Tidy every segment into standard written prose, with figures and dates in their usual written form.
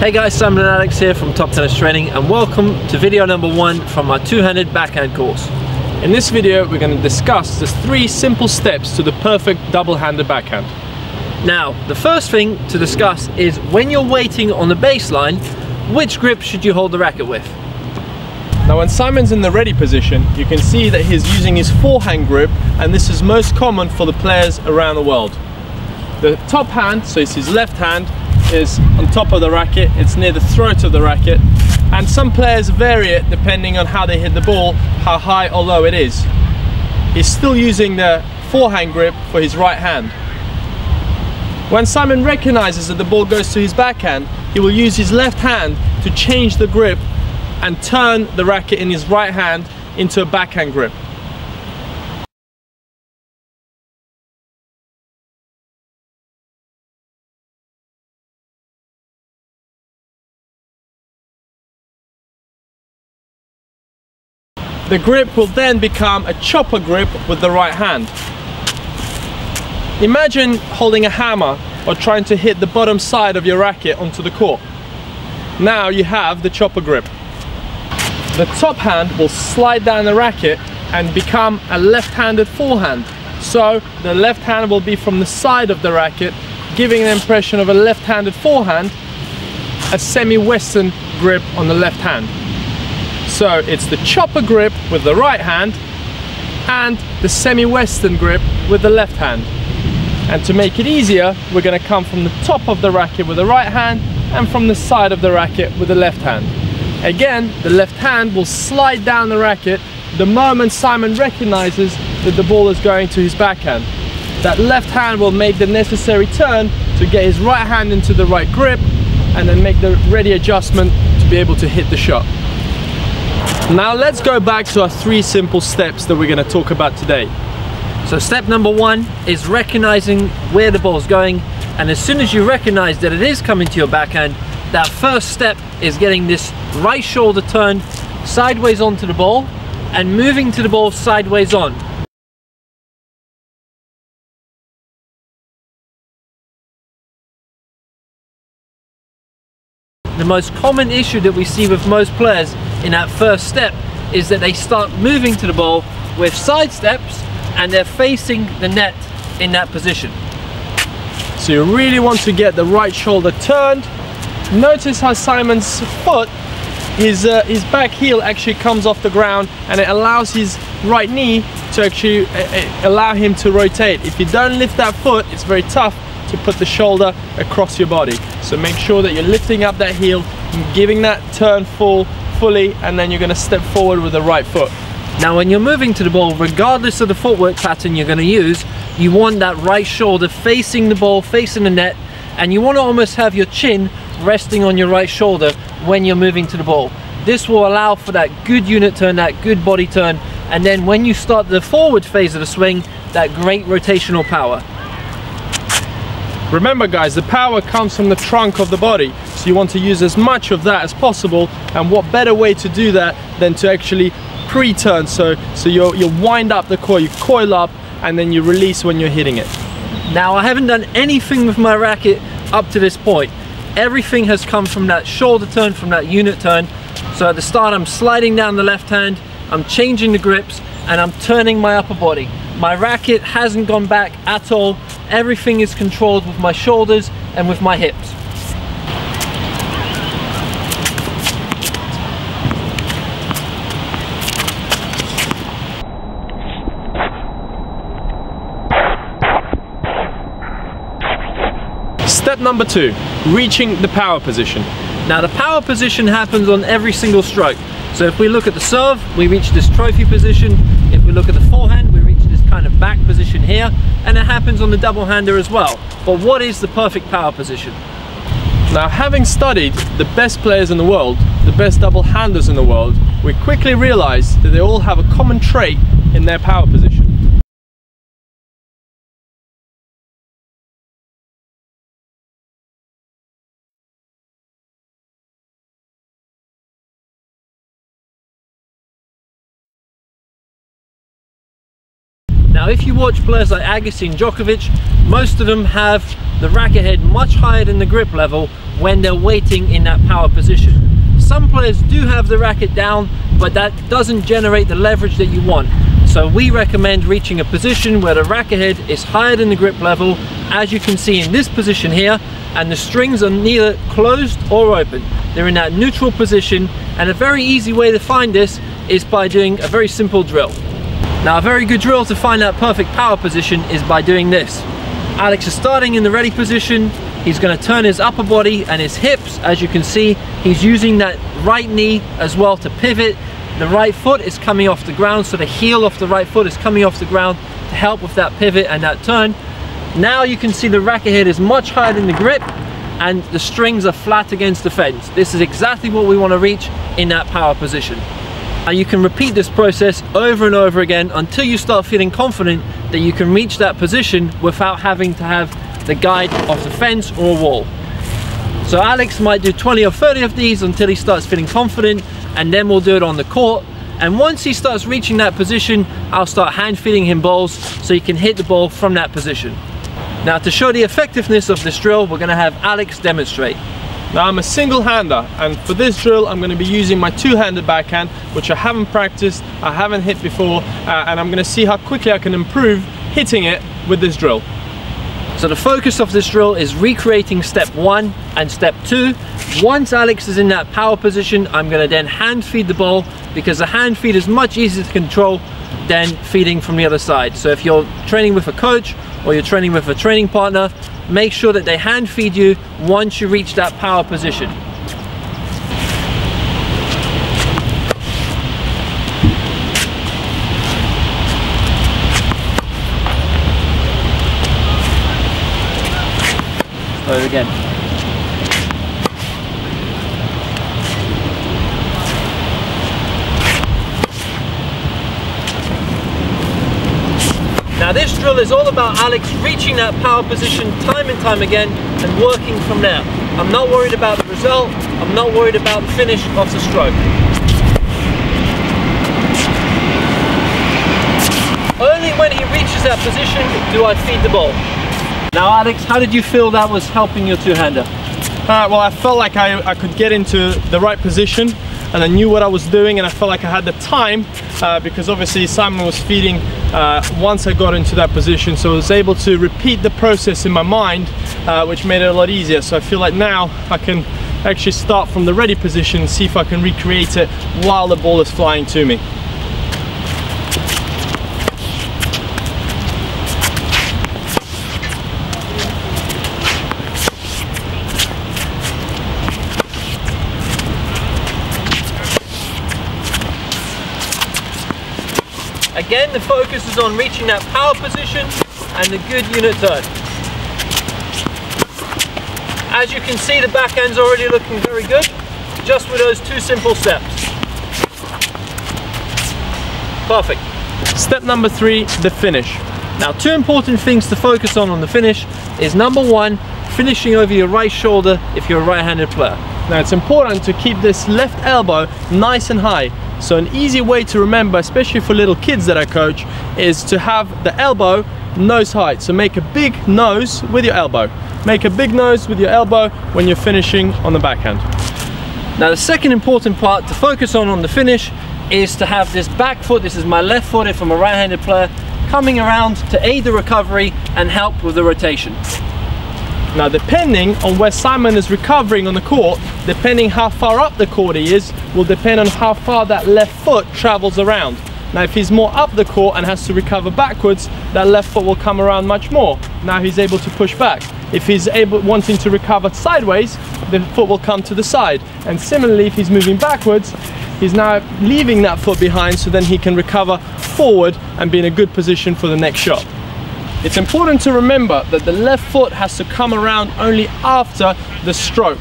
Hey guys, Simon and Alex here from Top Tennis Training, and welcome to video number 1 from our two-handed backhand course. In this video we're going to discuss the 3 simple steps to the perfect double-handed backhand. Now, the first thing to discuss is when you're waiting on the baseline, which grip should you hold the racket with? Now when Simon's in the ready position, you can see that he's using his forehand grip, and this is most common for the players around the world. The top hand, so it's his left hand, is on top of the racket, it's near the throat of the racket, and some players vary it depending on how they hit the ball, how high or low it is. He's still using the forehand grip for his right hand. When Simon recognizes that the ball goes to his backhand, he will use his left hand to change the grip and turn the racket in his right hand into a backhand grip. The grip will then become a chopper grip with the right hand. Imagine holding a hammer or trying to hit the bottom side of your racket onto the court. Now you have the chopper grip. The top hand will slide down the racket and become a left-handed forehand. So the left hand will be from the side of the racket, giving an impression of a left-handed forehand, a semi-western grip on the left hand. So it's the chopper grip with the right hand and the semi-western grip with the left hand. And to make it easier, we're going to come from the top of the racket with the right hand and from the side of the racket with the left hand. Again, the left hand will slide down the racket the moment Simon recognizes that the ball is going to his backhand. That left hand will make the necessary turn to get his right hand into the right grip and then make the ready adjustment to be able to hit the shot. Now let's go back to our 3 simple steps that we're going to talk about today. So step number 1 is recognizing where the ball is going, and as soon as you recognize that it is coming to your backhand, that first step is getting this right shoulder turned sideways onto the ball and moving to the ball sideways on. The most common issue that we see with most players in that first step is that they start moving to the ball with side steps and they're facing the net in that position. So you really want to get the right shoulder turned. Notice how Simon's foot, his back heel actually comes off the ground, and it allows his right knee to actually allow him to rotate. If you don't lift that foot, it's very tough to put the shoulder across your body. So make sure that you're lifting up that heel, giving that turn fully, and then you're going to step forward with the right foot. Now when you're moving to the ball, regardless of the footwork pattern you're going to use, you want that right shoulder facing the ball, facing the net, and you want to almost have your chin resting on your right shoulder when you're moving to the ball. This will allow for that good unit turn, that good body turn, and then when you start the forward phase of the swing, that great rotational power. Remember guys, the power comes from the trunk of the body, so you want to use as much of that as possible, and what better way to do that than to actually pre-turn, so you wind up the coil, you coil up, and then you release when you're hitting it. Now I haven't done anything with my racket up to this point. Everything has come from that shoulder turn, from that unit turn. So at the start I'm sliding down the left hand, I'm changing the grips, and I'm turning my upper body. My racket hasn't gone back at all. Everything is controlled with my shoulders and with my hips. Step number 2, reaching the power position. Now the power position happens on every single stroke. So if we look at the serve, we reach this trophy position. If we look at the forehand, we reach this kind of back position here, and it happens on the double hander as well. But what is the perfect power position? Now, having studied the best players in the world, the best double handers in the world, we quickly realized that they all have a common trait in their power position. Now if you watch players like Agassi and Djokovic, most of them have the racket head much higher than the grip level when they're waiting in that power position. Some players do have the racket down, but that doesn't generate the leverage that you want. So we recommend reaching a position where the racket head is higher than the grip level, as you can see in this position here, and the strings are neither closed or open. They're in that neutral position, and a very easy way to find this is by doing a very simple drill. Now, a very good drill to find that perfect power position is by doing this. Alex is starting in the ready position. He's going to turn his upper body and his hips. As you can see, he's using that right knee as well to pivot. The right foot is coming off the ground, so the heel of the right foot is coming off the ground to help with that pivot and that turn. Now you can see the racket head is much higher than the grip and the strings are flat against the fence. This is exactly what we want to reach in that power position. And you can repeat this process over and over again until you start feeling confident that you can reach that position without having to have the guide of the fence or wall. So Alex might do 20 or 30 of these until he starts feeling confident, and then we'll do it on the court. And once he starts reaching that position, I'll start hand feeding him balls so he can hit the ball from that position. Now, to show the effectiveness of this drill, we're going to have Alex demonstrate. Now, I'm a single-hander, and for this drill I'm going to be using my two-handed backhand, which I haven't practiced, I haven't hit before, and I'm going to see how quickly I can improve hitting it with this drill. So the focus of this drill is recreating step 1 and step 2. Once Alex is in that power position, I'm going to then hand feed the ball, because the hand feed is much easier to control than feeding from the other side. So if you're training with a coach or you're training with a training partner, make sure that they hand feed you once you reach that power position. Slow it again. Now, this drill is all about Alex reaching that power position time and time again and working from there. I'm not worried about the result, I'm not worried about the finish of the stroke. Only when he reaches that position do I feed the ball. Now Alex, how did you feel that was helping your two-hander? Well, I felt like I could get into the right position, and I knew what I was doing, and I felt like I had the time because obviously Simon was feeding once I got into that position, so I was able to repeat the process in my mind, which made it a lot easier. So I feel like now I can actually start from the ready position and see if I can recreate it while the ball is flying to me. Again, the focus is on reaching that power position and the good unit turn. As you can see, the backhand's already looking very good, just with those two simple steps. Perfect. Step number 3, the finish. Now, two important things to focus on the finish is number 1, finishing over your right shoulder if you're a right-handed player. Now, it's important to keep this left elbow nice and high. So an easy way to remember, especially for little kids that I coach, is to have the elbow nose height. So make a big nose with your elbow. Make a big nose with your elbow when you're finishing on the backhand. Now, the second important part to focus on the finish is to have this back foot, this is my left foot if I'm a right-handed player, coming around to aid the recovery and help with the rotation. Now, depending on where Simon is recovering on the court, depending how far up the court he is, will depend on how far that left foot travels around. Now, if he's more up the court and has to recover backwards, that left foot will come around much more. Now he's able to push back. If he's wanting to recover sideways, the foot will come to the side. And similarly, if he's moving backwards, he's now leaving that foot behind, so then he can recover forward and be in a good position for the next shot. It's important to remember that the left foot has to come around only after the stroke.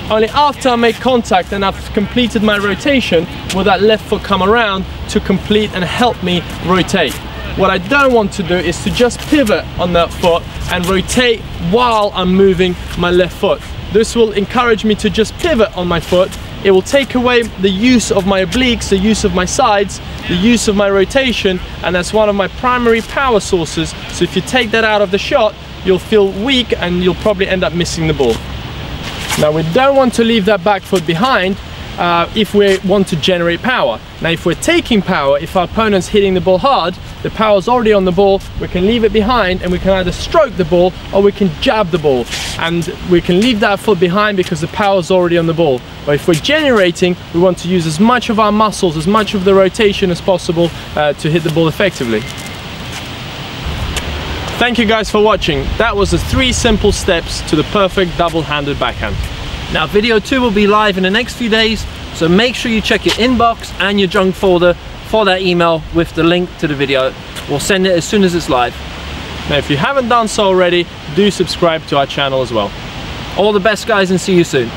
Only after I make contact and I've completed my rotation will that left foot come around to complete and help me rotate. What I don't want to do is to just pivot on that foot and rotate while I'm moving my left foot. This will encourage me to just pivot on my foot. It will take away the use of my obliques, the use of my sides, the use of my rotation, and that's one of my primary power sources. So if you take that out of the shot, you'll feel weak and you'll probably end up missing the ball. Now we don't want to leave that back foot behind if we want to generate power. Now if we're taking power, if our opponent's hitting the ball hard, the power's already on the ball, we can leave it behind and we can either stroke the ball or we can jab the ball, and we can leave that foot behind because the power's already on the ball. But if we're generating, we want to use as much of our muscles, as much of the rotation as possible to hit the ball effectively. Thank you guys for watching. That was the 3 simple steps to the perfect double-handed backhand. Now video 2 will be live in the next few days, so make sure you check your inbox and your junk folder for that email with the link to the video. We'll send it as soon as it's live. Now if you haven't done so already, do subscribe to our channel as well. All the best guys, and see you soon.